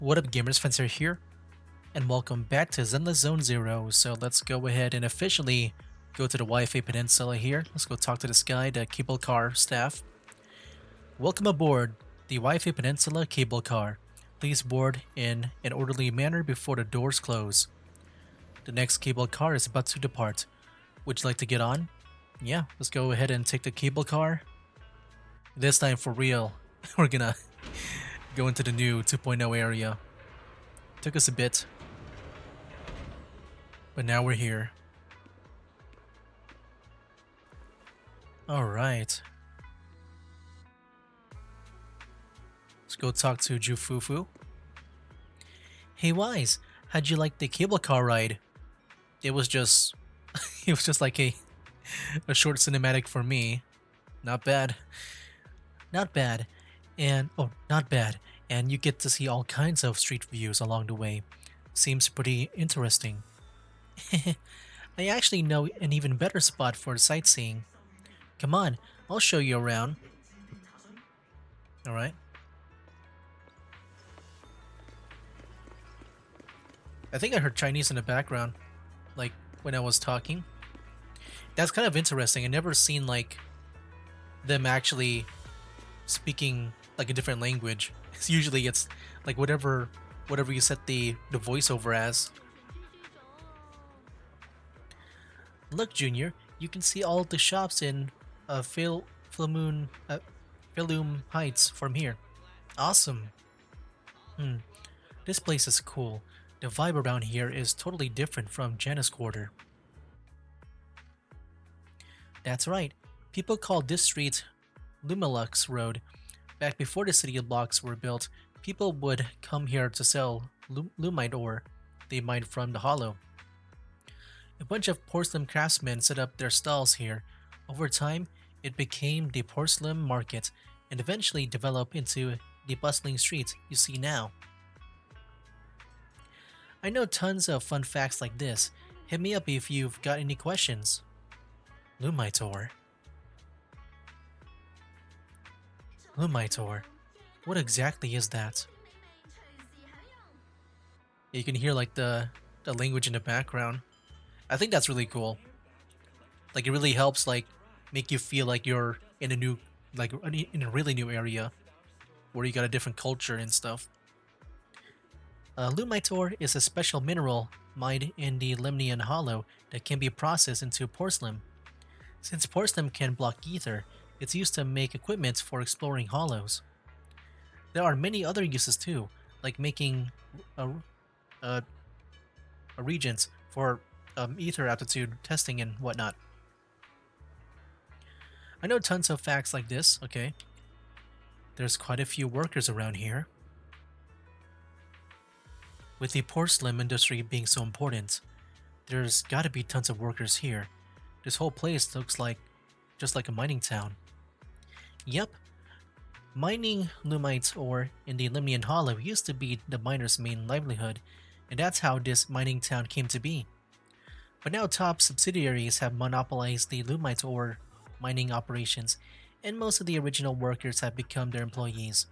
What up gamers, Fencer here, and welcome back to Zenless Zone Zero. So let's go ahead and officially go to the Waifei Peninsula here. Let's go talk to this guy, the cable car staff. Welcome aboard the Waifei Peninsula cable car. Please board in an orderly manner before the doors close. The next cable car is about to depart. Would you like to get on? Yeah, let's go ahead and take the cable car. This time for real, we're gonna go into the new 2.0 area. Took us a bit, but now we're here. Alright. Let's go talk to Jufufu. Hey Wise, how'd you like the cable car ride? It was just it was just like a short cinematic for me. Not bad. Not bad. And not bad. And you get to see all kinds of street views along the way. Seems pretty interesting. I actually know an even better spot for sightseeing. Come on, I'll show you around. Alright. I think I heard Chinese in the background, like when I was talking. That's kind of interesting. I never seen like them actually speaking like a different language. It's like whatever you set the voiceover as. Look, Junior, you can see all the shops in Philomoon Philum Heights from here. Awesome. Hmm. This place is cool. The vibe around here is totally different from Janus Quarter. That's right. People call this street Lumelux Road. Back before the city blocks were built, people would come here to sell lumite ore they mined from the hollow. A bunch of porcelain craftsmen set up their stalls here. Over time, it became the porcelain market and eventually developed into the bustling street you see now. I know tons of fun facts like this. Hit me up if you've got any questions. Lumite ore. Lumite ore. What exactly is that? You can hear like the language in the background. I think that's really cool. Like it really helps like make you feel like you're in a new in a really new area where you got a different culture and stuff. Lumite ore is a special mineral mined in the Lemnian Hollow that can be processed into porcelain. Since porcelain can block ether, it's used to make equipment for exploring hollows. There are many other uses too, like making a reagents for ether aptitude testing and whatnot. I know tons of facts like this, okay? There's quite a few workers around here. With the porcelain industry being so important, there's gotta be tons of workers here. This whole place looks like just like a mining town. Yep. Mining lumite ore in the Limnian Hollow used to be the miners' main livelihood, and that's how this mining town came to be. But now top subsidiaries have monopolized the lumite ore mining operations, and most of the original workers have become their employees.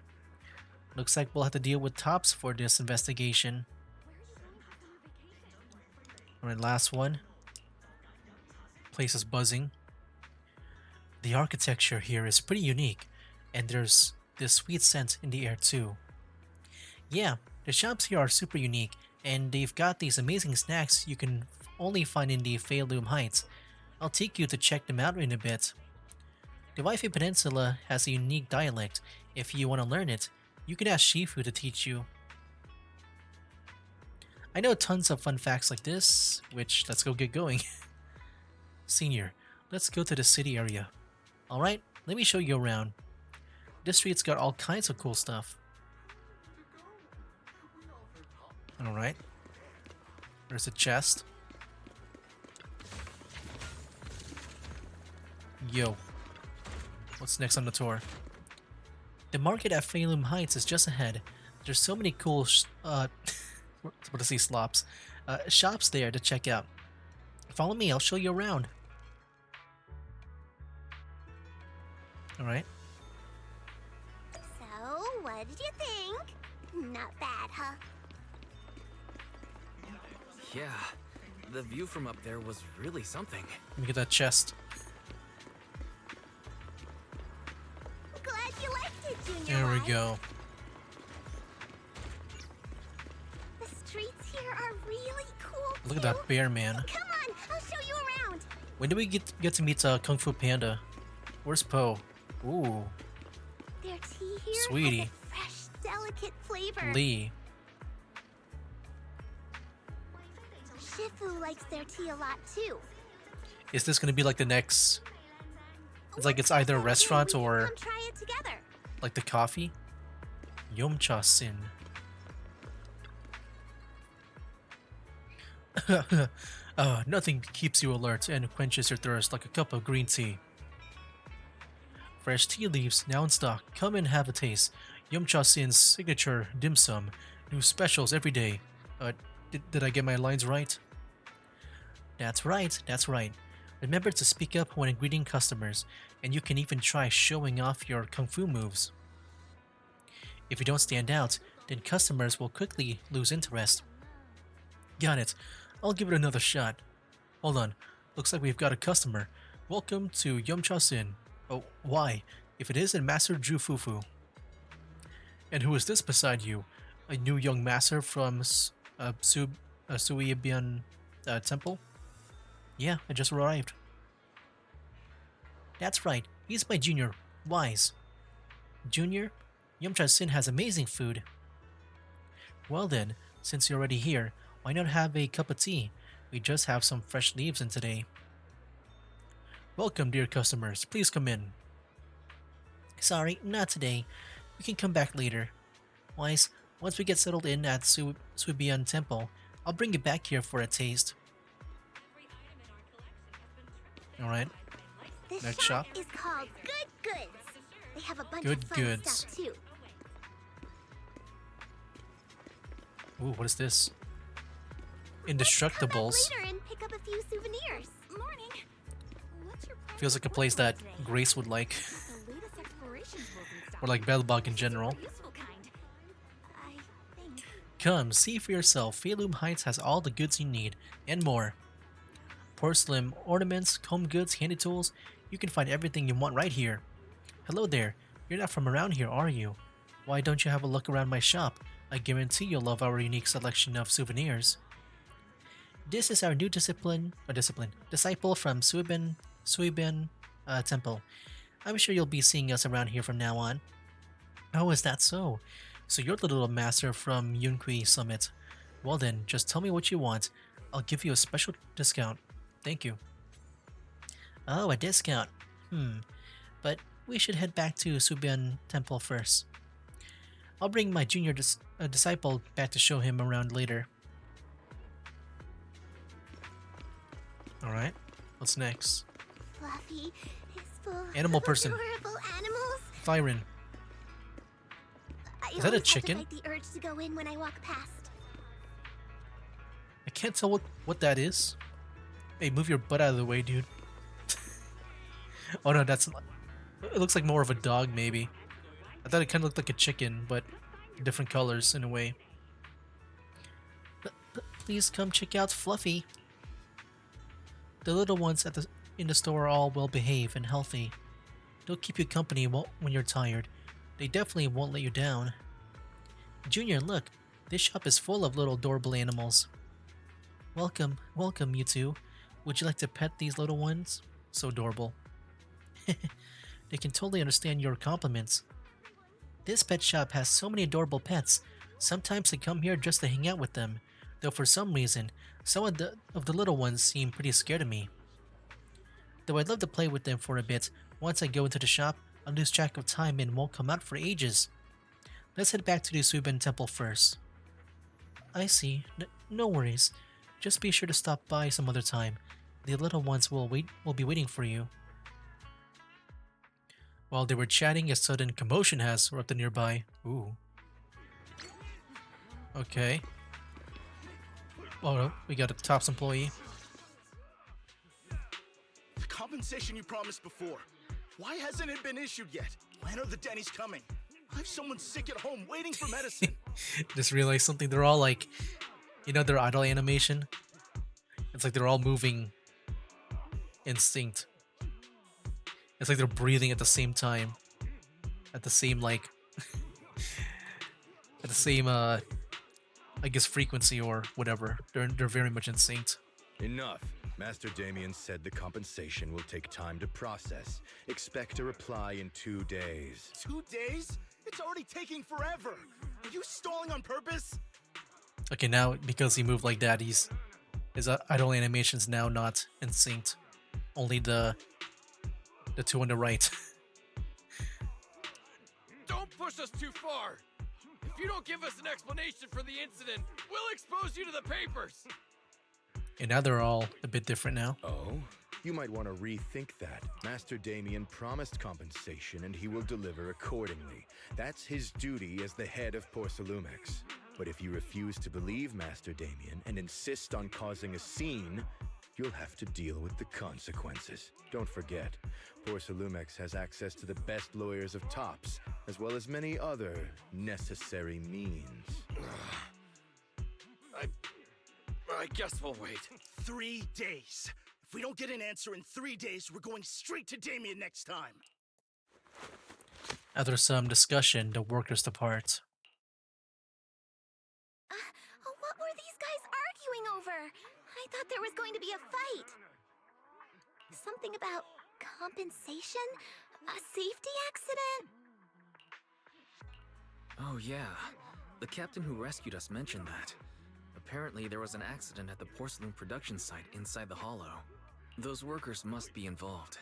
Looks like we'll have to deal with tops for this investigation. Alright, last one. Place is buzzing. The architecture here is pretty unique, and there's this sweet scent in the air too. Yeah, the shops here are super unique, and they've got these amazing snacks you can only find in the Phalum Heights. I'll take you to check them out in a bit. The Waifei Peninsula has a unique dialect. If you want to learn it, you can ask Shifu to teach you. I know tons of fun facts like this, which let's go get going. Senior, let's go to the city area. Alright, let me show you around. This street's got all kinds of cool stuff. Alright. There's a chest. Yo. What's next on the tour? The market at Phalum Heights is just ahead. There's so many cool what to say slops. Shops there to check out. Follow me, I'll show you around. Alright. So, what did you think? Not bad. bad, huh? Yeah, the view from up there was really something. Let me get that chest. Glad you liked it, Junior. There we Wise. go. The streets here are really cool. Look at that bear, man. Come on, I'll show you around. When do we get to meet Kung Fu Panda? Where's Po? Ooh, Their tea here Sweetie. has a fresh, delicate flavor. Lee. Shifu likes their tea a lot too. Is this gonna be like the next? It's like it's either a restaurant We can or come try it together. like the coffee. Yomcha Sin. Nothing keeps you alert and quenches your thirst like a cup of green tea. Fresh tea leaves now in stock. Come and have a taste. Yomcha Sin's signature dim sum. New specials every day. Did I get my lines right? That's right, that's right. Remember to speak up when greeting customers, and you can even try showing off your kung fu moves. If you don't stand out, then customers will quickly lose interest. Got it. I'll give it another shot. Hold on. Looks like we've got a customer. Welcome to Yomcha Sin. Oh, why? If it isn't Master Ju Fufu. And who is this beside you? A new young master from Suibian Temple? Yeah, I just arrived. That's right. He's my junior, Wise. Junior? Yomcha Sin has amazing food. Well then, since you're already here, why not have a cup of tea? We just have some fresh leaves in today. Welcome, dear customers. Please come in. Sorry, not today. We can come back later. Wise, once we get settled in at Suibian Temple, I'll bring you back here for a taste. Alright. This Next shop is called Good Goods. They have a bunch Good of fun Goods. stuff too. Ooh, what is this? Let's come Indestructibles. back later and pick up a few souvenirs. Morning. What's your plan Feels like a for place that today? Grace would like. The latest exploration tools and stuff. Or like Bellbug in general. Useful kind. I think. Come, see for yourself. Feilum Heights has all the goods you need, and more. Porcelain ornaments, comb goods, handy tools. You can find everything you want right here. Hello there. You're not from around here, are you? Why don't you have a look around my shop? I guarantee you'll love our unique selection of souvenirs. This is our new disciple from Suiben Temple. I'm sure you'll be seeing us around here from now on. Oh, is that so? So you're the little master from Yunkui Summit. Well then, just tell me what you want. I'll give you a special discount. Thank you. Oh, a discount. But we should head back to Suiben Temple first. I'll bring my junior disciple back to show him around later. Alright, what's next? Fluffy is full Animal of person. adorable animals. Thyron. I Is that a always have to chicken? fight the urge to go in when I walk past. I can't tell what that is. Hey, move your butt out of the way, dude. Oh no, that's... It looks like more of a dog, maybe. I thought it kind of looked like a chicken, but different colors in a way. But please come check out Fluffy. The little ones in the store are all well behaved and healthy. They'll keep you company when you're tired. They definitely won't let you down. Junior, look. This shop is full of little adorable animals. Welcome, you two. Would you like to pet these little ones? So adorable. They can totally understand your compliments. This pet shop has so many adorable pets. Sometimes they come here just to hang out with them, though for some reason, some of the little ones seem pretty scared of me. Though I'd love to play with them for a bit, once I go into the shop, I'll lose track of time and won't come out for ages. Let's head back to the Suiben Temple first. I see. No worries. Just be sure to stop by some other time. The little ones will be waiting for you. While they were chatting, a sudden commotion has erupted nearby. Ooh. Okay. Oh no, we got a tops employee. The compensation you promised before. Why hasn't it been issued yet? When are the Denny's coming? I have someone sick at home waiting for medicine. Just realized something. They're all like, their idle animation. It's like they're all moving in sync. It's like they're breathing at the same time, at the same at the same I guess frequency or whatever. They're very much in sync. Enough. Master Damien said the compensation will take time to process. Expect a reply in 2 days. 2 days? It's already taking forever. Are you stalling on purpose? Okay, now because he moved like that, his idle animation's now not in sync. Only the two on the right. Don't push us too far. If you don't give us an explanation for the incident, we'll expose you to the papers. And now they're all a bit different now. Oh? You might want to rethink that. Master Damien promised compensation and he will deliver accordingly. That's his duty as the head of Porcelumex. But if you refuse to believe Master Damien and insist on causing a scene, you'll have to deal with the consequences. Don't forget, Porcelumex has access to the best lawyers of Tops, as well as many other necessary means. I guess we'll wait. 3 days. If we don't get an answer in 3 days, we're going straight to Damien next time. After some discussion, the workers depart. What were these guys arguing over? I thought there was going to be a fight. Something about compensation? A safety accident? Oh, yeah. The captain who rescued us mentioned that. Apparently, there was an accident at the porcelain production site inside the hollow. Those workers must be involved.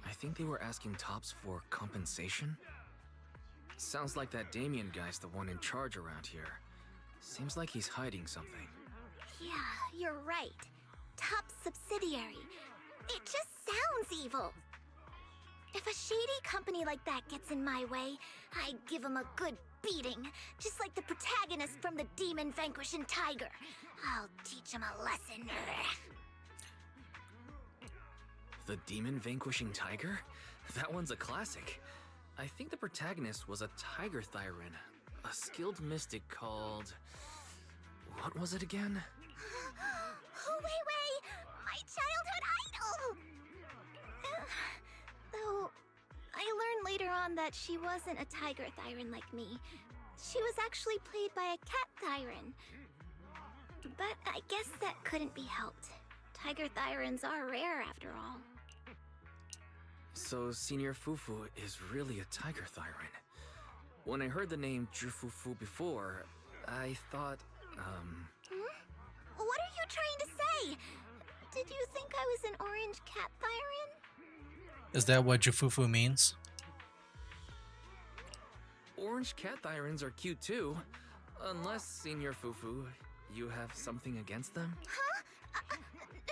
I think they were asking Tops for compensation? Sounds like that Damien guy's the one in charge around here. Seems like he's hiding something. Yeah, you're right. Top subsidiary. It just sounds evil. If a shady company like that gets in my way, I give them a good beating, just like the protagonist from the Demon Vanquishing Tiger. I'll teach them a lesson. The Demon Vanquishing Tiger? That one's a classic. I think the protagonist was a Tiger Thyran, a skilled mystic called... What was it again? Waifei, my childhood idol! Though, I learned later on that she wasn't a Tiger Thyran like me. She was actually played by a Cat Thyran. But I guess that couldn't be helped. Tiger Thyrans are rare after all. So Senior Fufu is really a Tiger Thyran. When I heard the name Jufufu before, I thought, What are you trying to say? Did you think I was an orange Cat Thyran? Is that what Jufufu means? Orange Cat Thyrans are cute too. Unless, Senior Fufu, you have something against them? Huh?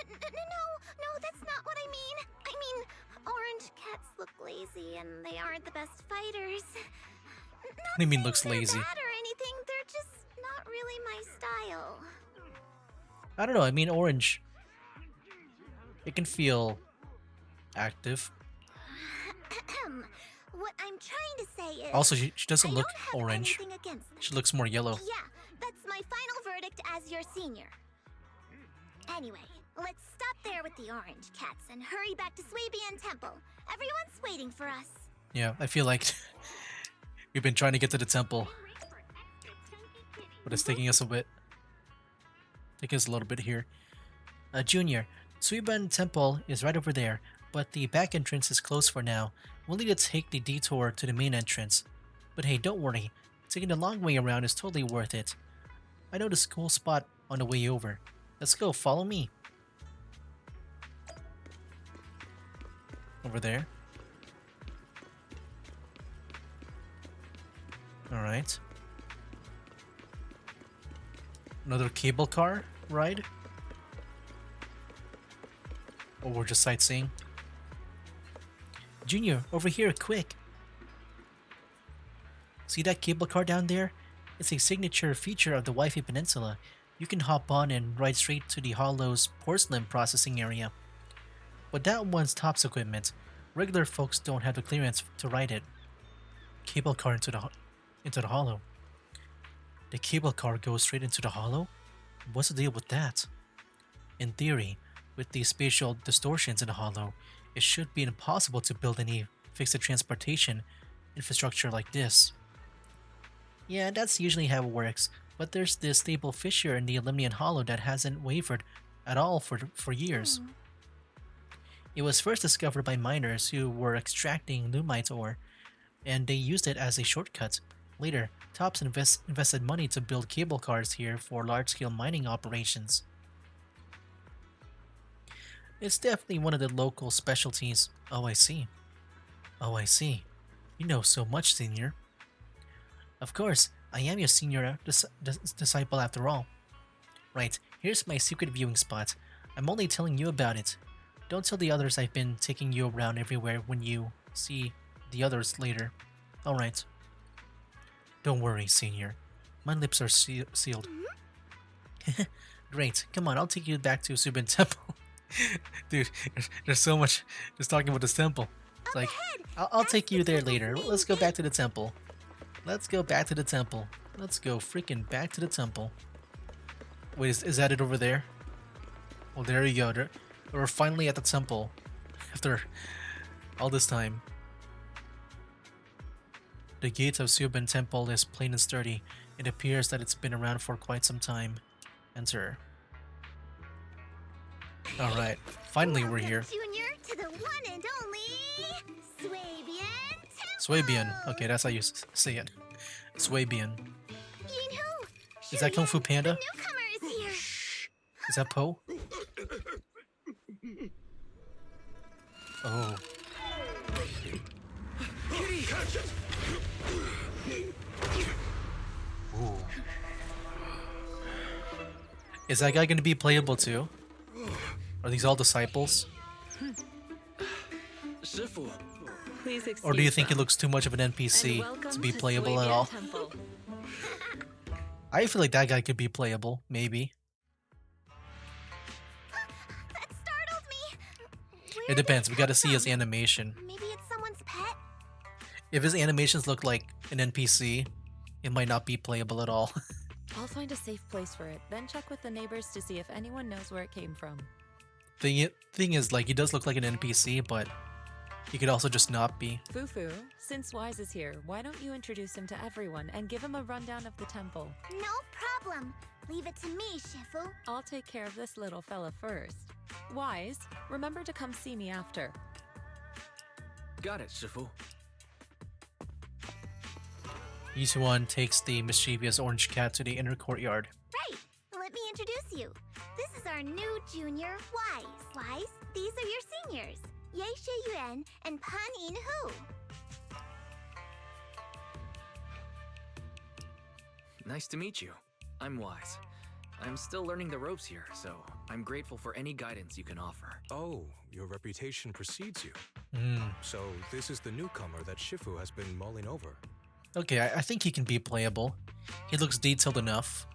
No, that's not what I mean. I mean, orange cats look lazy and they aren't the best fighters. What do you mean looks lazy? Bad or anything, they're just not really my style. I don't know, I mean orange. It can feel active. What I'm trying to say is... Also, she doesn't I look don't have orange. anything against them. She looks more yellow. Yeah, that's my final verdict as your senior. Anyway, let's stop there with the orange cats and hurry back to Swabian Temple. Everyone's waiting for us. Yeah, I feel like we've been trying to get to the temple, but it's taking us a bit. Taking us a little bit here. Junior, Suiban Temple is right over there, but the back entrance is closed for now. We'll need to take the detour to the main entrance. But hey, don't worry. Taking the long way around is totally worth it. I know this cool spot on the way over. Let's go, follow me. Over there. Alright. Another cable car ride? Or we're just sightseeing? Junior, over here, quick! See that cable car down there? It's a signature feature of the Waifei Peninsula. You can hop on and ride straight to the Hollow's porcelain processing area. But that one's Tops equipment. Regular folks don't have the clearance to ride it. Cable car into the Hollow. The cable car goes straight into the hollow? What's the deal with that? In theory, with these spatial distortions in the hollow, it should be impossible to build any fixed transportation infrastructure like this. Yeah, that's usually how it works, but there's this stable fissure in the Aluminum Hollow that hasn't wavered at all for years. It was first discovered by miners who were extracting lumite ore, and they used it as a shortcut. Later, Tops invested money to build cable cars here for large-scale mining operations. It's definitely one of the local specialties. Oh, I see. Oh, I see. You know so much, Senior. Of course, I am your senior disciple after all. Right, here's my secret viewing spot. I'm only telling you about it. Don't tell the others I've been taking you around everywhere when you see the others later. Alright. Don't worry, Senior. My lips are sealed. Great, come on, I'll take you back to Subin Temple. Dude, there's so much just talking about this temple. It's like, I'll take you there later. Let's go back to the temple. Let's go back to the temple. Let's go freaking back to the temple. Wait, is that it over there? Well, there you go. We're finally at the temple. After all this time. The gate of Subin Temple is plain and sturdy. It appears that it's been around for quite some time. Enter. Alright, finally we're here. Junior, to the one and only Swabian Temple. Swabian. Okay, that's how you say it. Swabian. Is that Kung Fu Panda? The newcomer is here. Is that Po? Oh. Ooh. Is that guy gonna be playable too? Are these all disciples? Shifu. Please excuse Or do you think he them. looks too much of an And NPC welcome to be to playable at Swabian all? Temple. I feel like that guy could be playable, maybe. That startled me. Where It did depends, we gotta come see his from? animation. Maybe it's someone's pet? If his animations look like an NPC, it might not be playable at all. I'll find a safe place for it, then check with the neighbors to see if anyone knows where it came from. Thing is, like, he does look like an NPC, but he could also just not be. Fufu, since Wise is here, why don't you introduce him to everyone and give him a rundown of the temple? No problem. Leave it to me, Shifu. I'll take care of this little fella first. Wise, remember to come see me after. Got it, Shifu. Yusuan takes the mischievous orange cat to the inner courtyard. Right. Let me introduce you. This is our new junior, Wise. Wise, these are your seniors. Yeisha Yuan and Pan In Hu. Nice to meet you. I'm Wise. I'm still learning the ropes here, so I'm grateful for any guidance you can offer. Oh, your reputation precedes you. Hmm. So this is the newcomer that Shifu has been mulling over. Okay, I think he can be playable. He looks detailed enough,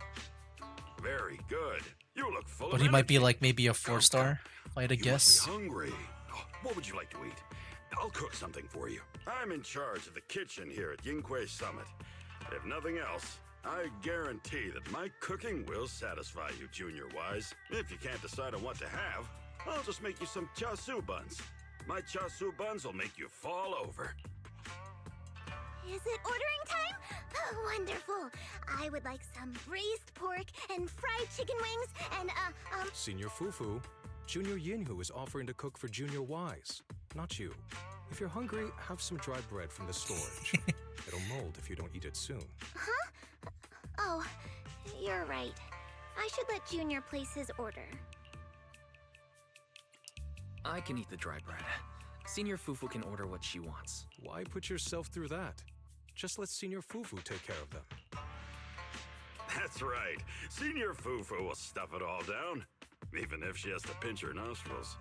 Very good. You look full but of he might be energy. like maybe a 4-star, if I had to You guess. must be hungry. Oh, what would you like to eat? I'll cook something for you. I'm in charge of the kitchen here at Yinghui Summit. If nothing else, I guarantee that my cooking will satisfy you, Junior Wise. If you can't decide on what to have, I'll just make you some chasu buns. My chasu buns will make you fall over. Is it ordering time? Oh, wonderful. I would like some braised pork and fried chicken wings and, Senior Fufu, Junior Yinhu is offering to cook for Junior Wise, not you. If you're hungry, have some dry bread from the storage. It'll mold if you don't eat it soon. oh, you're right. I should let Junior place his order. I can eat the dry bread. Senior Fufu can order what she wants. Why put yourself through that? Just let Senior Fufu take care of them. That's right. Senior Fufu will stuff it all down, even if she has to pinch her nostrils.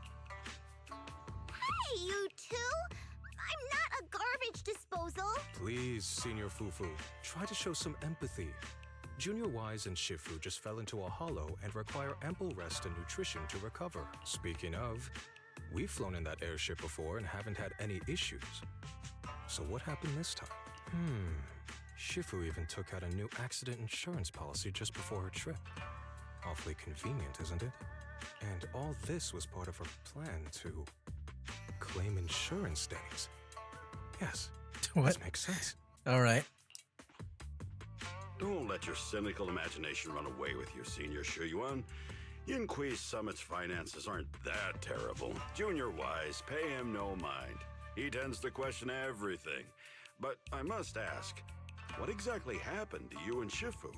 Hey, you two! I'm not a garbage disposal. Please, Senior Fufu, try to show some empathy. Junior Wise and Shifu just fell into a hollow and require ample rest and nutrition to recover. Speaking of, we've flown in that airship before and haven't had any issues. So what happened this time? Shifu even took out a new accident insurance policy just before her trip. Awfully convenient, isn't it? And all this was part of her plan to claim insurance days. Yes, What? this makes sense. All right. Don't let your cynical imagination run away with you, Senior Shuyuan. Yinhui Summit's finances aren't that terrible. Junior Wise, pay him no mind. He tends to question everything. But I must ask, what exactly happened to you and Shifu?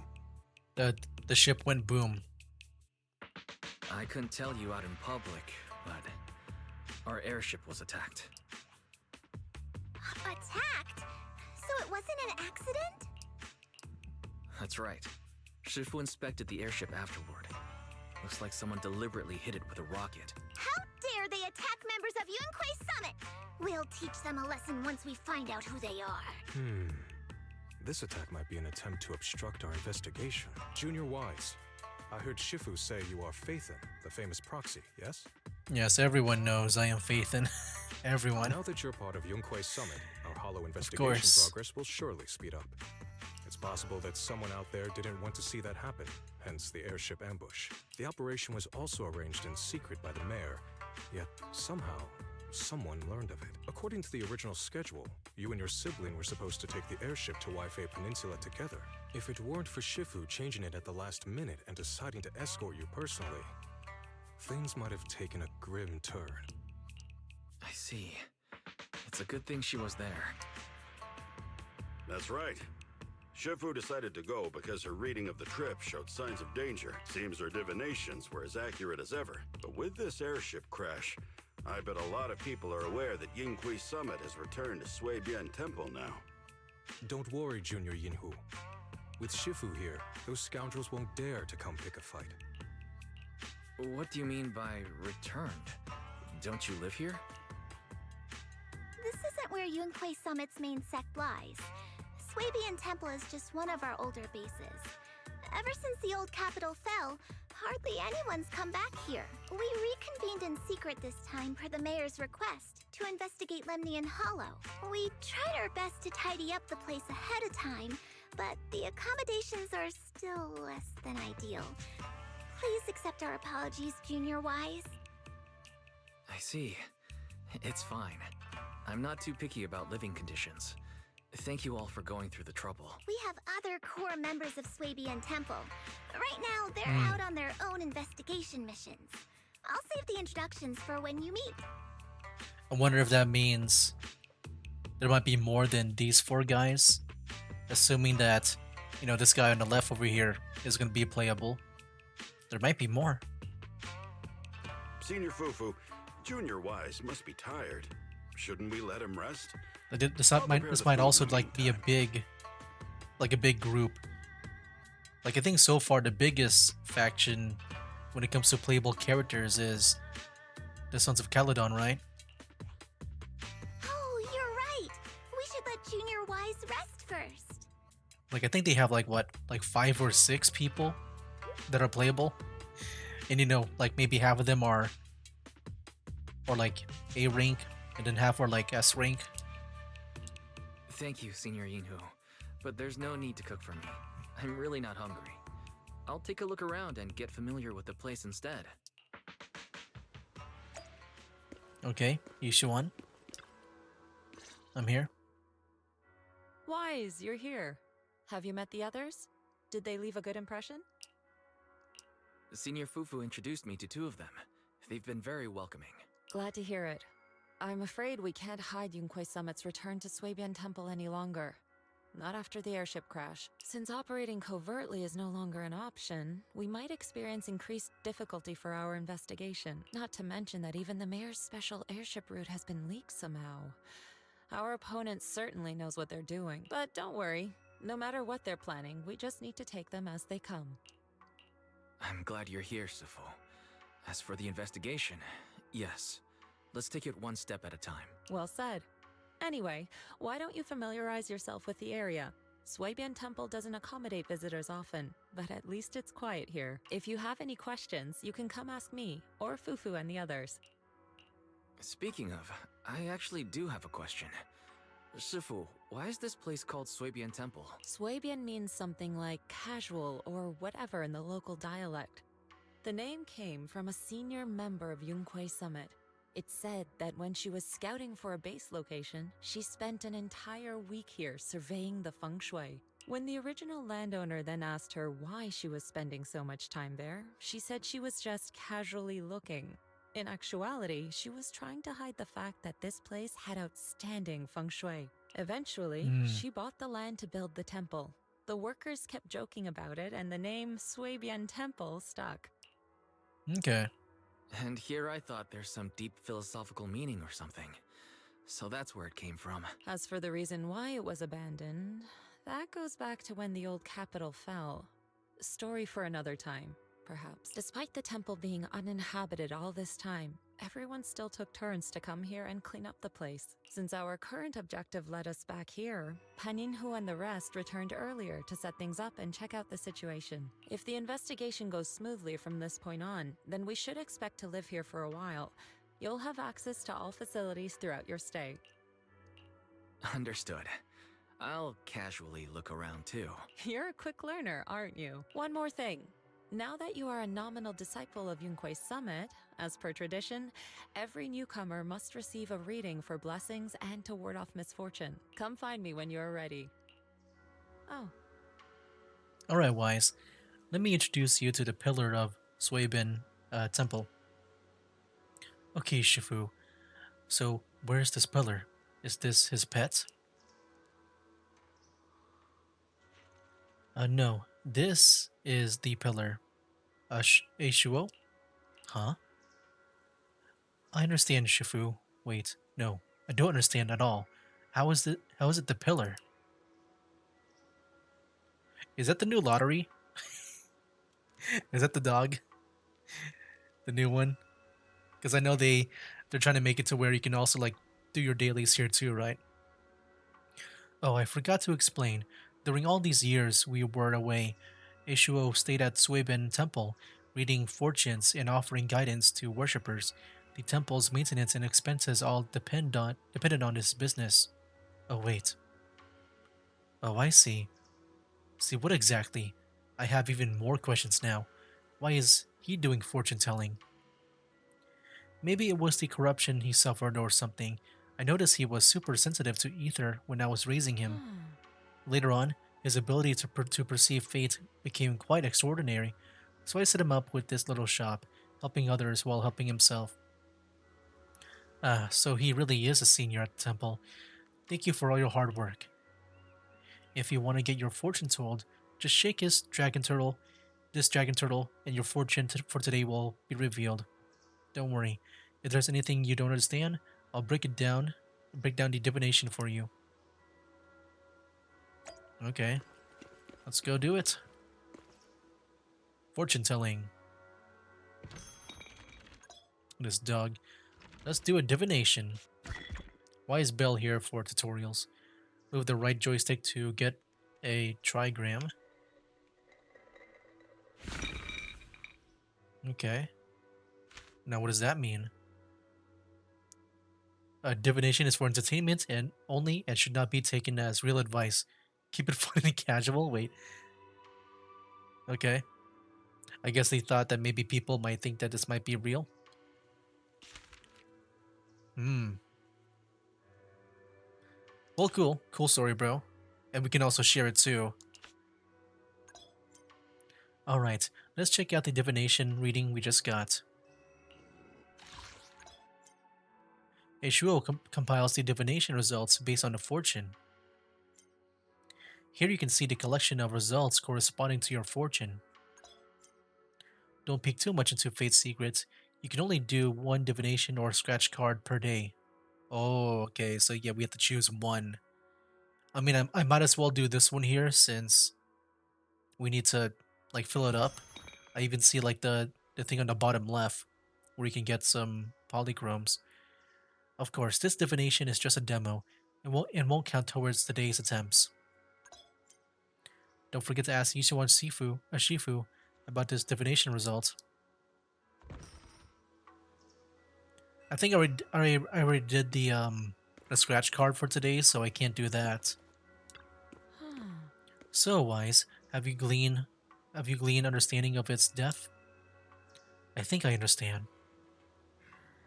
The ship went boom. I couldn't tell you out in public, but our airship was attacked. Attacked? So it wasn't an accident? That's right. Shifu inspected the airship afterward. Looks like someone deliberately hit it with a rocket. How dare they attack members of Yunquei Summit? We'll teach them a lesson once we find out who they are. This attack might be an attempt to obstruct our investigation. Junior Wise, I heard Shifu say you are Faithin, the famous proxy, yes? Yes, everyone knows I am Faithin. Everyone. Now that you're part of Yunquei Summit, our hollow investigation course. progress will surely speed up. It's possible that someone out there didn't want to see that happen, hence the airship ambush. The operation was also arranged in secret by the mayor, yet somehow, someone learned of it. According to the original schedule, you and your sibling were supposed to take the airship to Waifei Peninsula together. If it weren't for Shifu changing it at the last minute and deciding to escort you personally, things might have taken a grim turn. I see. It's a good thing she was there. That's right. Shifu decided to go because her reading of the trip showed signs of danger. Seems her divinations were as accurate as ever. But with this airship crash, I bet a lot of people are aware that Yinhui Summit has returned to Suibian Temple now. Don't worry, Junior Yinhu. With Shifu here, those scoundrels won't dare to come pick a fight. What do you mean by returned? Don't you live here? This isn't where Yunquei Summit's main sect lies. Suibian Temple is just one of our older bases. Ever since the old capital fell, hardly anyone's come back here. We reconvened in secret this time per the mayor's request to investigate Lemnian Hollow. We tried our best to tidy up the place ahead of time, but the accommodations are still less than ideal. Please accept our apologies, Junior Wise. I see. It's fine. I'm not too picky about living conditions. Thank you all for going through the trouble. We have other core members of Suibian Temple. Right now, they're out on their own investigation missions. I'll save the introductions for when you meet. I wonder if that means there might be more than these four guys. Assuming that, you know, this guy on the left over here is going to be playable. There might be more. Senior Fufu, Junior Wise must be tired. Shouldn't we let him rest? This might also like be a big group. Like I think so far the biggest faction when it comes to playable characters is the Sons of Caledon, right? Oh, you're right. We should let Junior Wise rest first. Like I think they have like 5 or 6 people that are playable. And you know, like maybe half of them are like A rank and then half are like S rank. Thank you, Senior Yinhu. But there's no need to cook for me. I'm really not hungry. I'll take a look around and get familiar with the place instead. Okay, Yishuan. I'm here. Wise, you're here. Have you met the others? Did they leave a good impression? Senior Fufu introduced me to 2 of them. They've been very welcoming. Glad to hear it. I'm afraid we can't hide Yunquei Summit's return to Suibian Temple any longer. Not after the airship crash. Since operating covertly is no longer an option, we might experience increased difficulty for our investigation. Not to mention that even the mayor's special airship route has been leaked somehow. Our opponent certainly knows what they're doing. But don't worry. No matter what they're planning, we just need to take them as they come. I'm glad you're here, Sifu. As for the investigation, yes. Let's take it one step at a time. Well said. Anyway, why don't you familiarize yourself with the area? Suibian Temple doesn't accommodate visitors often, but at least it's quiet here. If you have any questions, you can come ask me, or Fufu and the others. Speaking of, I actually do have a question. Sifu, Why is this place called Swabian Temple? Swabian means something like casual or whatever in the local dialect. The name came from a senior member of Yunquei Summit. It's said that when she was scouting for a base location, she spent an entire week here surveying the feng shui. When the original landowner then asked her why she was spending so much time there, she said she was just casually looking. In actuality, she was trying to hide the fact that this place had outstanding feng shui. Eventually, Hmm. she bought the land to build the temple. The workers kept joking about it, and the name Swabian Temple stuck. Okay. And here I thought there's some deep philosophical meaning or something. So that's where it came from. As for the reason why it was abandoned, that goes back to when the old capital fell. Story for another time, perhaps. Despite the temple being uninhabited all this time, everyone still took turns to come here and clean up the place. Since our current objective led us back here, Penninsula and the rest returned earlier to set things up and check out the situation. If the investigation goes smoothly from this point on, then we should expect to live here for a while. You'll have access to all facilities throughout your stay. Understood. I'll casually look around too. You're a quick learner, aren't you? One more thing. Now that you are a nominal disciple of Yunquei Summit, as per tradition, every newcomer must receive a reading for blessings and to ward off misfortune. Come find me when you are ready. Oh, Alright, Wise. Let me introduce you to the pillar of Swabian Temple. Okay, Shifu. So, where's this pillar? Is this his pet? No. This is the pillar. Shuo? Huh? I understand, Shifu. Wait, no. I don't understand at all. How is it the pillar? Is that the new lottery? Is that the dog? The new one? Because I know they're trying to make it to where you can also like do your dailies here too, right? Oh, I forgot to explain. During all these years we were away, Ishuo stayed at Suiben Temple, reading fortunes and offering guidance to worshippers. The temple's maintenance and expenses all depended on his business. Oh wait. Oh, I see. See what exactly? I have even more questions now. Why is he doing fortune telling? Maybe it was the corruption he suffered or something. I noticed he was super sensitive to ether when I was raising him. Later on, his ability to perceive fate became quite extraordinary, so I set him up with this little shop, helping others while helping himself. Ah, so he really is a senior at the temple. Thank you for all your hard work. If you want to get your fortune told, just shake this dragon turtle, and your fortune for today will be revealed. Don't worry. If there's anything you don't understand, I'll break down the divination for you. Okay, let's go do it. Fortune telling. This dog. Let's do a divination. Why is Bell here for tutorials? Move the right joystick to get a trigram. Okay. Now what does that mean? Divination is for entertainment and only and should not be taken as real advice. Keep it fun and casual. Wait. Okay. I guess they thought that maybe people might think that this might be real. Well, cool. Cool story, bro. And we can also share it too. Alright, let's check out the divination reading we just got. Shuo compiles the divination results based on the fortune. Here you can see the collection of results corresponding to your fortune. Don't peek too much into Fate's secrets. You can only do one divination or scratch card per day. Oh, okay, so yeah, we have to choose one. I mean, I might as well do this one here since we need to like fill it up. I even see like the thing on the bottom left where you can get some polychromes. Of course, this divination is just a demo and won't count towards today's attempts. Don't forget to ask Yishuan Shifu about this divination result. I think I already did the scratch card for today, so I can't do that. So, Wise, have you gleaned understanding of its depth? I think I understand.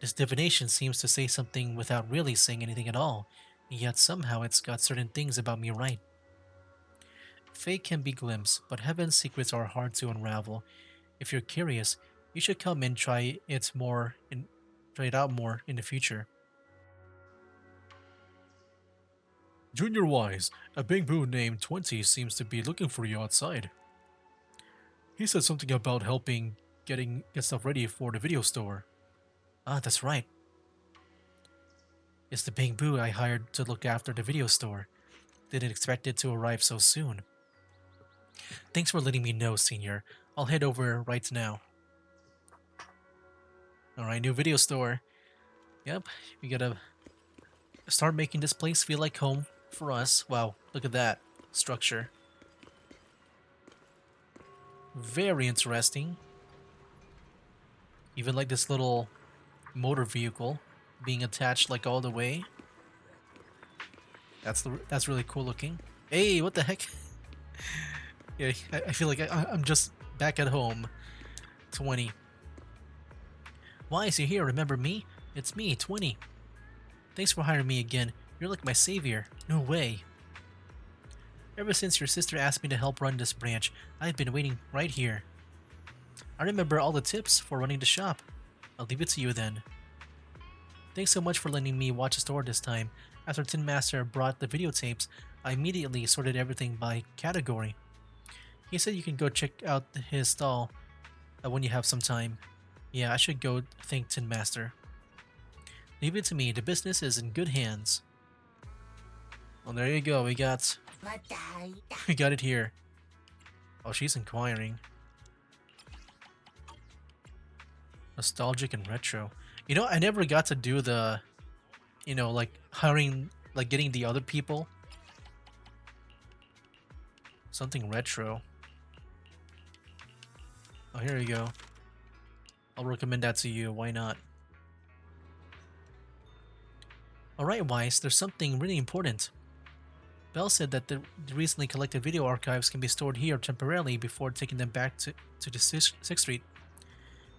This divination seems to say something without really saying anything at all, yet somehow it's got certain things about me right. Fate can be glimpsed, but heaven's secrets are hard to unravel. If you're curious, you should come and try it out more in the future. Junior Wise, a big boo named 20 seems to be looking for you outside. He said something about helping get stuff ready for the video store. Ah, that's right. It's the big boo I hired to look after the video store. Didn't expect it to arrive so soon. Thanks for letting me know, Senior. I'll head over right now. Alright, new video store. Yep, we gotta start making this place feel like home for us. Wow, look at that structure. Very interesting. Even like this little motor vehicle being attached like all the way. That's really cool looking. Hey, what the heck? Yeah, I feel like I'm just back at home. 20. Why is he here? Remember me? It's me, 20. Thanks for hiring me again. You're like my savior. No way. Ever since your sister asked me to help run this branch, I've been waiting right here. I remember all the tips for running the shop. I'll leave it to you then. Thanks so much for letting me watch the store this time. After Tin Master brought the videotapes, I immediately sorted everything by category. He said you can go check out his stall when you have some time. Yeah, I should go thank Tin Master. Leave it to me, the business is in good hands. Well, there you go, we got it here. Oh, she's inquiring. Nostalgic and retro. You know, I never got to do the, like hiring, like getting the other people. Something retro. Oh, here you go. I'll recommend that to you, why not? Alright, Weiss, there's something really important. Bell said that the recently collected video archives can be stored here temporarily before taking them back to the 6th Street.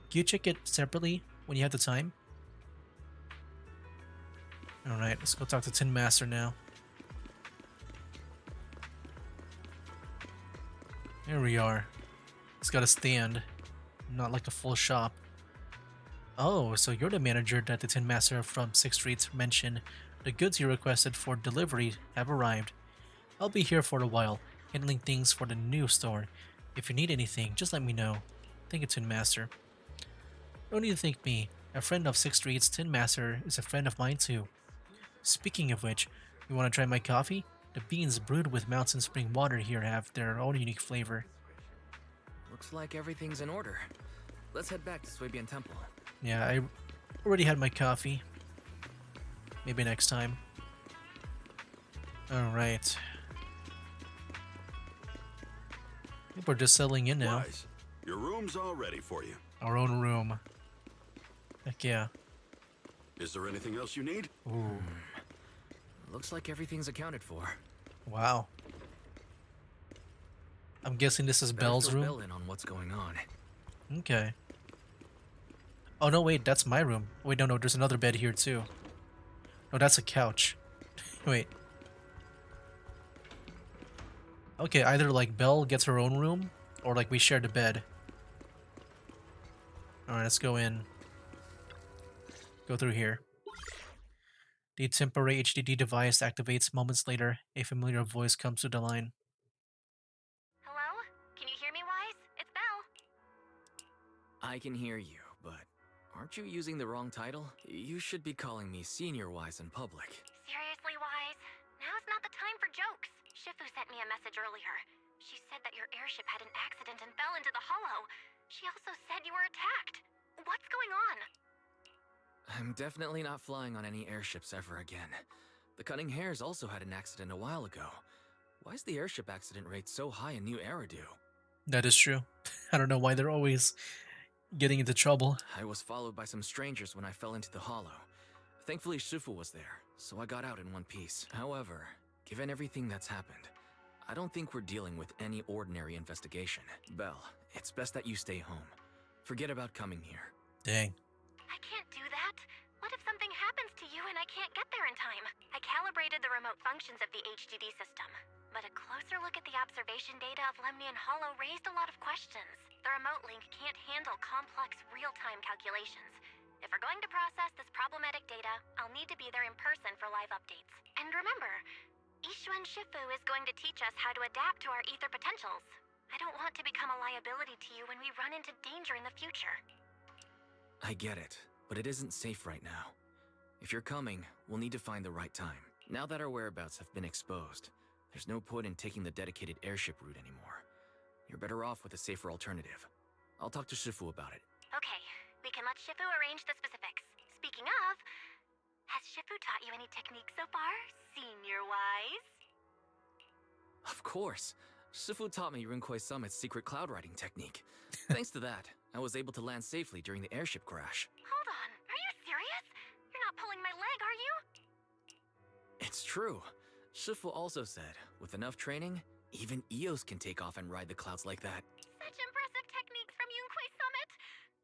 Can you check it separately when you have the time? Alright, let's go talk to Tin Master now. Here we are. It's got a stand, not like a full shop. Oh, so you're the manager that the Tin Master from 6th Street mentioned. The goods you requested for delivery have arrived. I'll be here for a while, handling things for the new store. If you need anything, just let me know. Thank you, Tin Master. No need to thank me. A friend of 6th Street's Tin Master is a friend of mine too. Speaking of which, you want to try my coffee? The beans brewed with mountain spring water here have their own unique flavor. Looks like everything's in order. Let's head back to Swabian Temple. Yeah, I already had my coffee. Maybe next time. Alright. People are just settling in now. Wise, your room's all ready for you. Our own room. Heck yeah. Is there anything else you need? Ooh. Looks like everything's accounted for. Wow. I'm guessing this is Better Belle's fill room? Bell in on what's going on. Okay. Oh no, wait, that's my room. Wait, no, there's another bed here too. No, that's a couch. Wait. Okay, either like Belle gets her own room, or like we share the bed. Alright, let's go in. Go through here. The temporary HDD device activates moments later. A familiar voice comes to the line. Hello? Can you hear me, Wise? It's Belle. I can hear you, but aren't you using the wrong title? You should be calling me Senior Wise in public. Seriously, Wise? Now's not the time for jokes. Shifu sent me a message earlier. She said that your airship had an accident and fell into the hollow. She also said you were attacked. What's going on? I'm definitely not flying on any airships ever again. The Cunning Hares also had an accident a while ago. Why is the airship accident rate so high in New Eridu? That is true. I don't know why they're always getting into trouble. I was followed by some strangers when I fell into the hollow. Thankfully, Shifu was there, so I got out in one piece. However, given everything that's happened, I don't think we're dealing with any ordinary investigation. Belle, it's best that you stay home. Forget about coming here. Dang. I can't do that. What if something happens to you and I can't get there in time? I calibrated the remote functions of the HDD system, but a closer look at the observation data of Lemnian Hollow raised a lot of questions. The remote link can't handle complex real-time calculations. If we're going to process this problematic data, I'll need to be there in person for live updates. And remember, Ishuan Shifu is going to teach us how to adapt to our ether potentials. I don't want to become a liability to you when we run into danger in the future. I get it, but it isn't safe right now. If you're coming, we'll need to find the right time. Now that our whereabouts have been exposed, there's no point in taking the dedicated airship route anymore. You're better off with a safer alternative. I'll talk to Shifu about it. Okay, we can let Shifu arrange the specifics. Speaking of, has Shifu taught you any techniques so far, senior-wise? Of course. Shifu taught me Rinkwei Summit's secret cloud riding technique. Thanks to that, I was able to land safely during the airship crash. Hold on, are you serious? You're not pulling my leg, are you? It's true. Shifu also said, with enough training, even Eos can take off and ride the clouds like that. Such impressive techniques from Yunkwei Summit.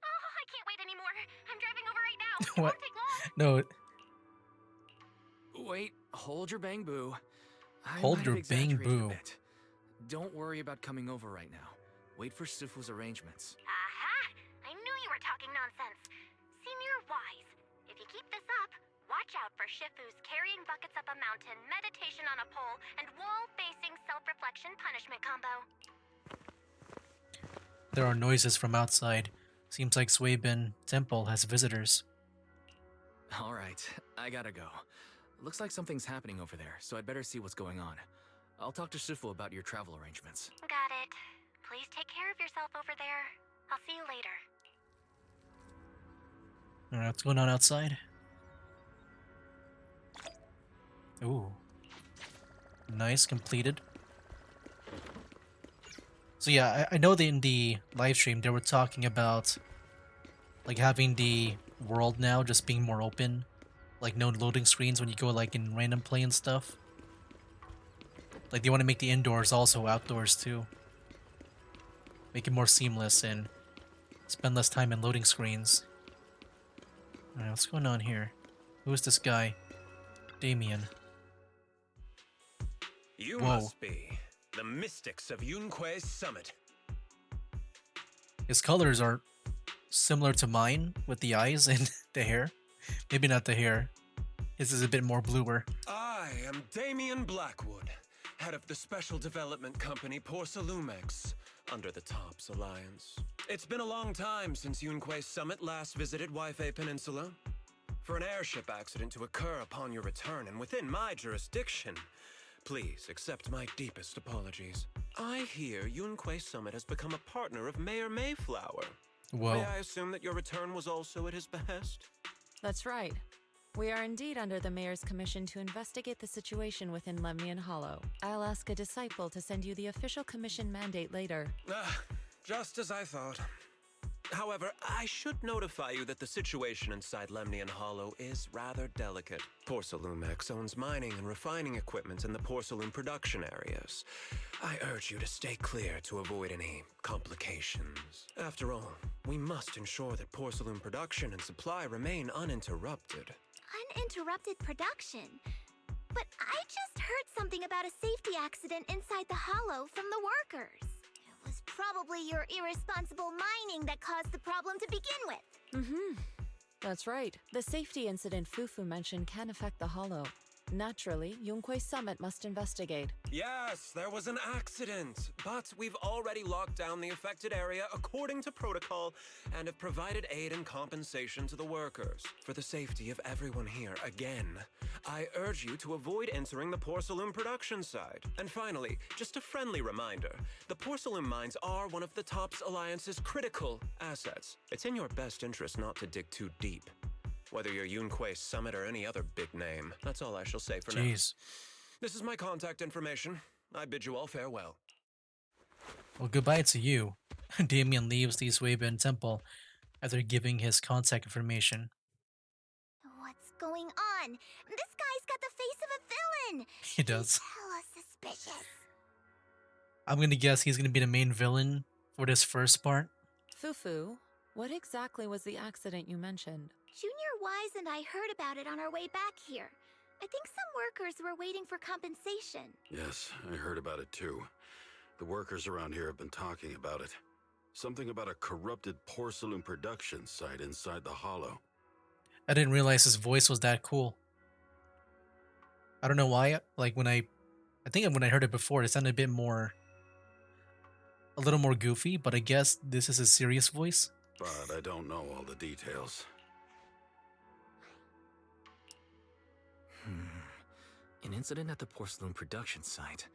Oh, I can't wait anymore. I'm driving over right now. It What? won't take long. No, Wait, hold your bang boo. I Hold might your have exaggerated bang a boo. bit. Don't worry about coming over right now. Wait for Shifu's arrangements. Aha! I knew you were talking nonsense. Senior-wise, if you keep this up, watch out for Shifu's carrying buckets up a mountain, meditation on a pole, and wall-facing self-reflection punishment combo. there are noises from outside. Seems like Suibin Temple has visitors. Alright, I gotta go. Looks like something's happening over there, so I'd better see what's going on. I'll talk to Shifu about your travel arrangements. Got it. Please take care of yourself over there. I'll see you later. Alright, what's going on outside? Ooh. Nice, completed. So yeah, I know that in the live stream they were talking about like having the world now just being more open. Like no loading screens when you go like in random play and stuff. Like they want to make the indoors also outdoors too. Make it more seamless and spend less time in loading screens. Alright, what's going on here? Who is this guy? Damien. You Whoa. must be the mystics of Yunkwei's Summit. His colors are similar to mine with the eyes and the hair. Maybe not the hair. His is a bit more bluer. I am Damien Blackwood, head of the special development company Porcelumex, under the Tops Alliance. It's been a long time since Yunkwei's Summit last visited Waifei Peninsula. For an airship accident to occur upon your return and within my jurisdiction, please accept my deepest apologies. I hear Yunkwei Summit has become a partner of Mayor Mayflower. Whoa. May I assume that your return was also at his behest? That's right. We are indeed under the Mayor's commission to investigate the situation within Lemnian Hollow. I'll ask a disciple to send you the official commission mandate later. Just as I thought. However, I should notify you that the situation inside Lemnian Hollow is rather delicate. Porcelumex owns mining and refining equipment in the porcelain production areas. I urge you to stay clear to avoid any complications. After all, we must ensure that porcelain production and supply remain uninterrupted. Uninterrupted production? But I just heard something about a safety accident inside the hollow from the workers. It was probably your irresponsible mining that caused the problem to begin with. That's right. The safety incident Fufu mentioned can affect the Hollow. Naturally, Yunkwei Summit must investigate. Yes, there was an accident, but we've already locked down the affected area according to protocol and have provided aid and compensation to the workers. For the safety of everyone here, again, I urge you to avoid entering the porcelain production side. And finally, just a friendly reminder, the porcelain mines are one of the Tops Alliance's critical assets. It's in your best interest not to dig too deep. Whether you're Yunkwei Summit or any other big name, that's all I shall say for now. Jeez. This is my contact information. I bid you all farewell. Well, goodbye to you. Damien leaves the Suibin Temple after giving his contact information. What's going on? This guy's got the face of a villain. He does. Hella suspicious. I'm gonna guess he's gonna be the main villain for this first part. Fufu, what exactly was the accident you mentioned? Junior Wise and I heard about it on our way back here. I think some workers were waiting for compensation. Yes, I heard about it too. The workers around here have been talking about it. Something about a corrupted porcelain production site inside the hollow. I didn't realize his voice was that cool. I don't know why. Like I think when I heard it before, it sounded a bit more, a little more goofy. But I guess this is a serious voice. But I don't know all the details. An incident at the porcelain production site,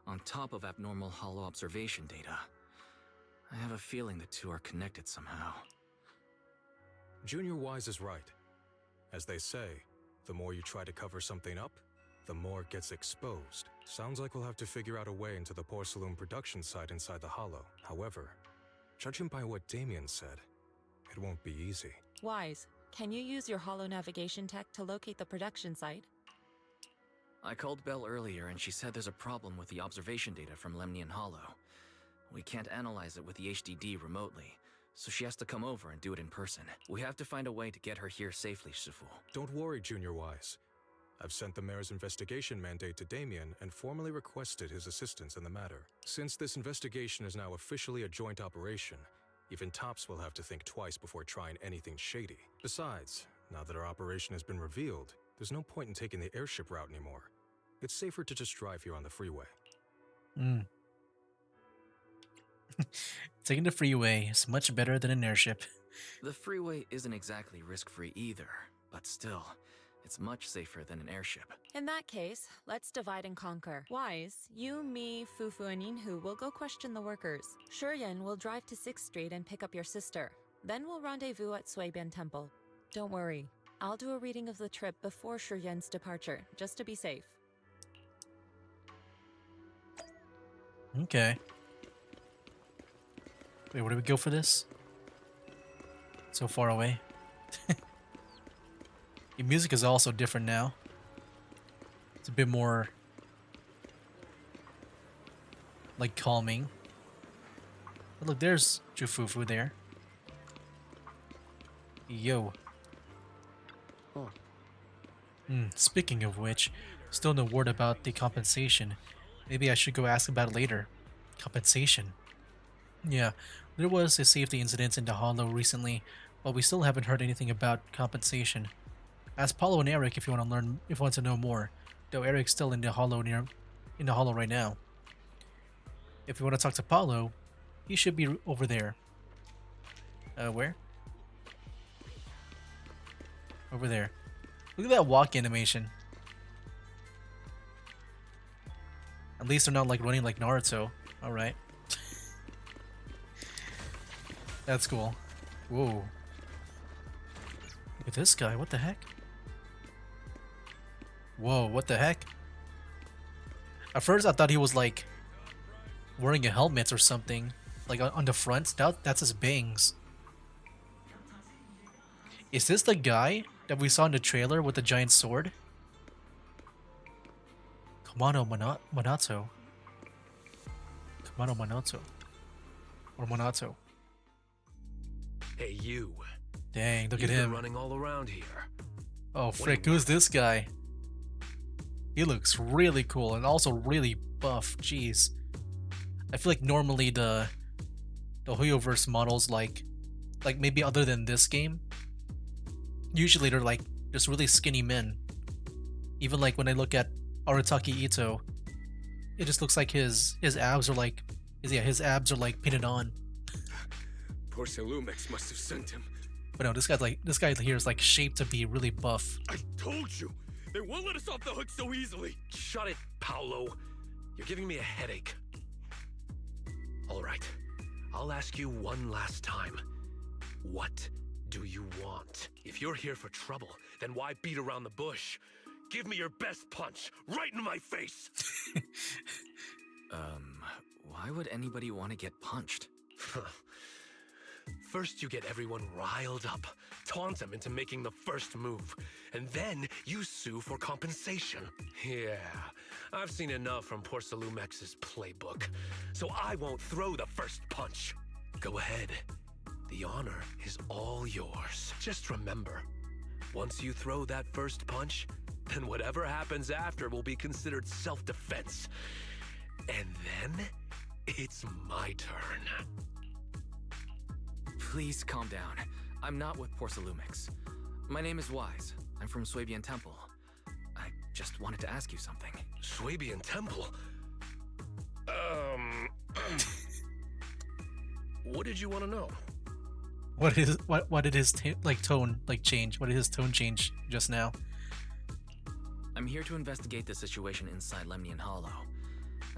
on top of abnormal hollow observation data. I have a feeling the two are connected somehow. Junior Wise is right. As they say, the more you try to cover something up, the more it gets exposed. Sounds like we'll have to figure out a way into the porcelain production site inside the hollow. However, judging by what Damien said, it won't be easy. Wise, can you use your hollow navigation tech to locate the production site? I called Belle earlier and she said there's a problem with the observation data from Lemnian Hollow. We can't analyze it with the HDD remotely, so she has to come over and do it in person. We have to find a way to get her here safely, Shifu. Don't worry, Junior Wise. I've sent the mayor's investigation mandate to Damien and formally requested his assistance in the matter. Since this investigation is now officially a joint operation, even Tops will have to think twice before trying anything shady. Besides, now that our operation has been revealed, there's no point in taking the airship route anymore. It's safer to just drive here on the freeway. Taking the freeway is much better than an airship. The freeway isn't exactly risk-free either, but still, it's much safer than an airship. In that case, let's divide and conquer. Wise, you, me, Fufu, and Yinhu will go question the workers. Shuryen will drive to 6th Street and pick up your sister. Then we'll rendezvous at Suibian Temple. Don't worry, I'll do a reading of the trip before Shuryen's departure, just to be safe. Okay. Wait, where do we go for this? So far away. The music is also different now. It's a bit more like calming. But look, there's Jufufu there. Yo. Speaking of which, still no word about the compensation. Maybe I should go ask about it later. Compensation. Yeah, there was a safety incident in the Hollow recently, but we still haven't heard anything about compensation. Ask Paulo and Eric if you want to learn, if you want to know more. Though Eric's still in the Hollow right now. If you want to talk to Paulo, he should be over there. Where? Over there. Look at that walk animation. At least they're not like running like Naruto. Alright. That's cool. Whoa. Look at this guy. What the heck? Whoa, what the heck? At first I thought he was like wearing a helmet or something. Like on the front. That's his bangs. Is this the guy that we saw in the trailer with the giant sword? Kamado Monato. Kamado Monato. Or Monato. Hey, you. Dang, look You've at been him. running all around here. Oh, frick, do you who's this guy? He looks really cool and also really buff. Jeez. I feel like normally the Hoyoverse models, like maybe other than this game, usually they're like just really skinny men. Even like when I look at Arataki Ito, it just looks like his abs are like his abs are like painted on. Porcelumix must have sent him. But no, this guy here is like shaped to be really buff. I told you! They won't let us off the hook so easily! Shut it, Paolo. You're giving me a headache. Alright, I'll ask you one last time. What do you want? If you're here for trouble, then why beat around the bush? Give me your best punch, right in my face! Why would anybody want to get punched? First you get everyone riled up, taunt them into making the first move, and then you sue for compensation. Yeah, I've seen enough from Porcelumex's playbook, so I won't throw the first punch. Go ahead. The honor is all yours. Just remember, once you throw that first punch, then whatever happens after will be considered self-defense. And then, it's my turn. Please calm down. I'm not with Porcelumix. My name is Wise. I'm from Swabian Temple. I just wanted to ask you something. Swabian Temple? What did you want to know? What did his tone change? What did his tone change just now? I'm here to investigate the situation inside Lemnian Hollow.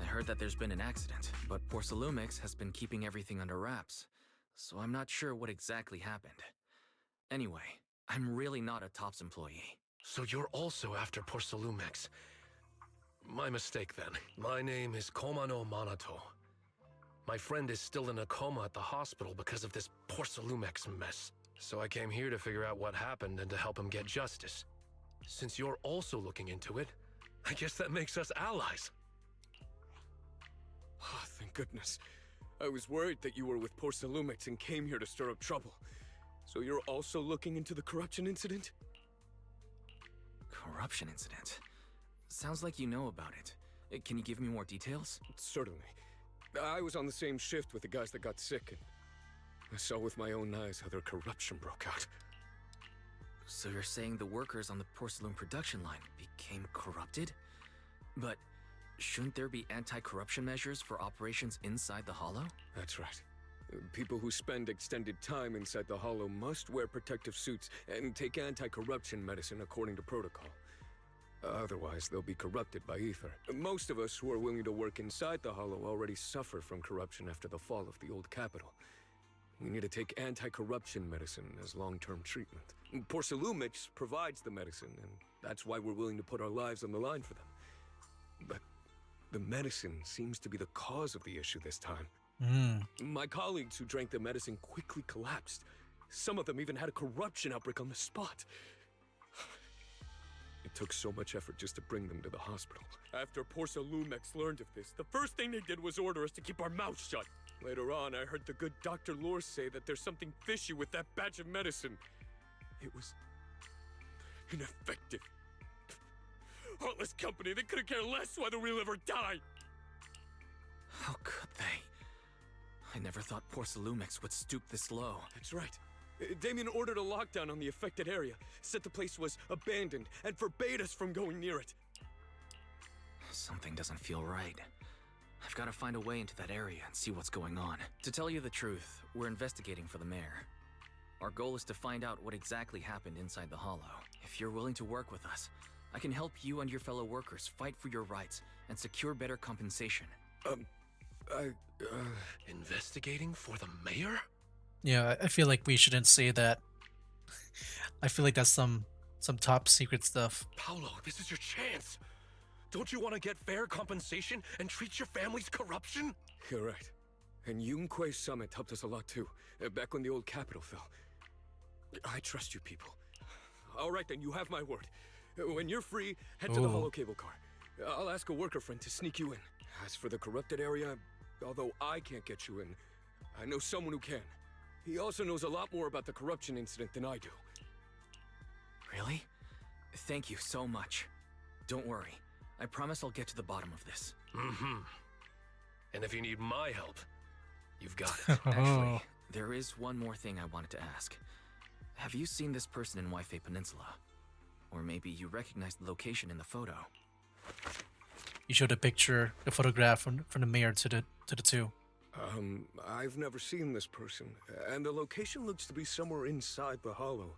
I heard that there's been an accident, but Porcelumix has been keeping everything under wraps, so I'm not sure what exactly happened. Anyway, I'm really not a TOPS employee. So you're also after Porcelumix. My mistake then. My name is Komano Manato. My friend is still in a coma at the hospital because of this Porcelumix mess. So I came here to figure out what happened and to help him get justice. Since you're also looking into it, I guess that makes us allies. Oh, thank goodness. I was worried that you were with Porcelumix and came here to stir up trouble. So you're also looking into the corruption incident? Corruption incident? Sounds like you know about it. Can you give me more details? Certainly. I was on the same shift with the guys that got sick, and I saw with my own eyes how their corruption broke out. So you're saying the workers on the porcelain production line became corrupted? But shouldn't there be anti-corruption measures for operations inside the Hollow? That's right. People who spend extended time inside the Hollow must wear protective suits and take anti-corruption medicine according to protocol. Otherwise, they'll be corrupted by ether. Most of us who are willing to work inside the Hollow already suffer from corruption after the fall of the old capital. We need to take anti-corruption medicine as long-term treatment. Porcelumix provides the medicine, and that's why we're willing to put our lives on the line for them. But the medicine seems to be the cause of the issue this time. My colleagues who drank the medicine quickly collapsed. Some of them even had a corruption outbreak on the spot. It took so much effort just to bring them to the hospital. After Porcelumix learned of this, the first thing they did was order us to keep our mouths shut. Later on, I heard the good Dr. Lore say that there's something fishy with that batch of medicine. It was ineffective. Heartless company, they couldn't care less whether we live or die. How could they? I never thought Porcelumix would stoop this low. That's right. Damien ordered a lockdown on the affected area, said the place was abandoned, and forbade us from going near it. Something doesn't feel right. I've got to find a way into that area and see what's going on. To tell you the truth, we're investigating for the mayor. Our goal is to find out what exactly happened inside the Hollow. If you're willing to work with us, I can help you and your fellow workers fight for your rights and secure better compensation. Investigating for the mayor? Yeah, I feel like we shouldn't say that. I feel like that's some top secret stuff. Paolo, this is your chance. Don't you want to get fair compensation and treat your family's corruption? You're right. And Yunquei Summit helped us a lot too, back when the old capital fell. I trust you people. All right then, you have my word. When you're free, head to the Hollow Cable Car. I'll ask a worker friend to sneak you in. As for the corrupted area, although I can't get you in, I know someone who can. He also knows a lot more about the corruption incident than I do. Really? Thank you so much. Don't worry. I promise I'll get to the bottom of this. And if you need my help, you've got it. Actually, there is one more thing I wanted to ask. Have you seen this person in Waifei Peninsula? Or maybe you recognize the location in the photo. You showed a picture, a photograph from the mayor to the two. I've never seen this person, and the location looks to be somewhere inside the Hollow,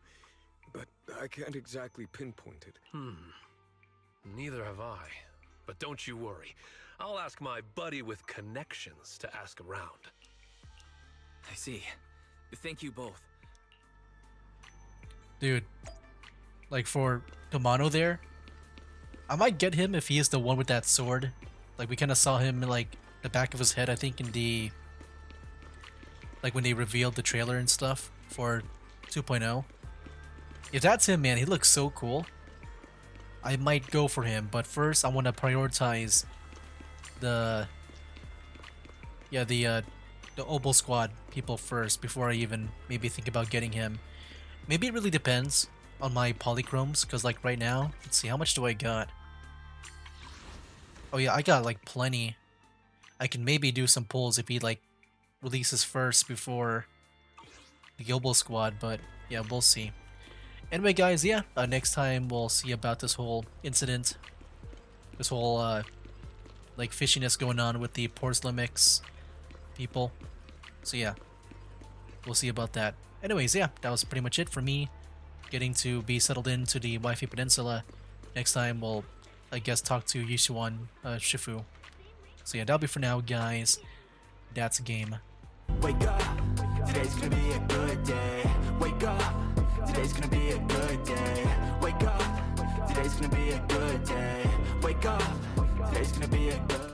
but I can't exactly pinpoint it. Neither have I. But don't you worry. I'll ask my buddy with connections to ask around. I see. Thank you both. Dude, like for Kamano there, I might get him if he is the one with that sword. Like we kind of saw him in like the back of his head, I think, in the like when they revealed the trailer and stuff for 2.0. If that's him, man, he looks so cool. I might go for him, but first I want to prioritize the the Obel Squad people first before I even maybe think about getting him. Maybe it really depends on my polychromes, because like right now, let's see, how much do I got? Oh yeah, I got like plenty. I can maybe do some pulls if he like releases first before the Obel Squad, but yeah, we'll see. Anyway guys, yeah, next time we'll see about this whole incident. This whole like fishiness going on with the porcelain mix people. So yeah, we'll see about that. Anyways, yeah, that was pretty much it for me getting to be settled into the Waifei Peninsula. Next time we'll, I guess, talk to Yishuan Shifu. So yeah, that'll be for now, guys. That's a game. Wake up, today's gonna be a good day. Wake up, today's gonna be a good day. Wake up, today's gonna be a good day. Wake up, today's gonna be a good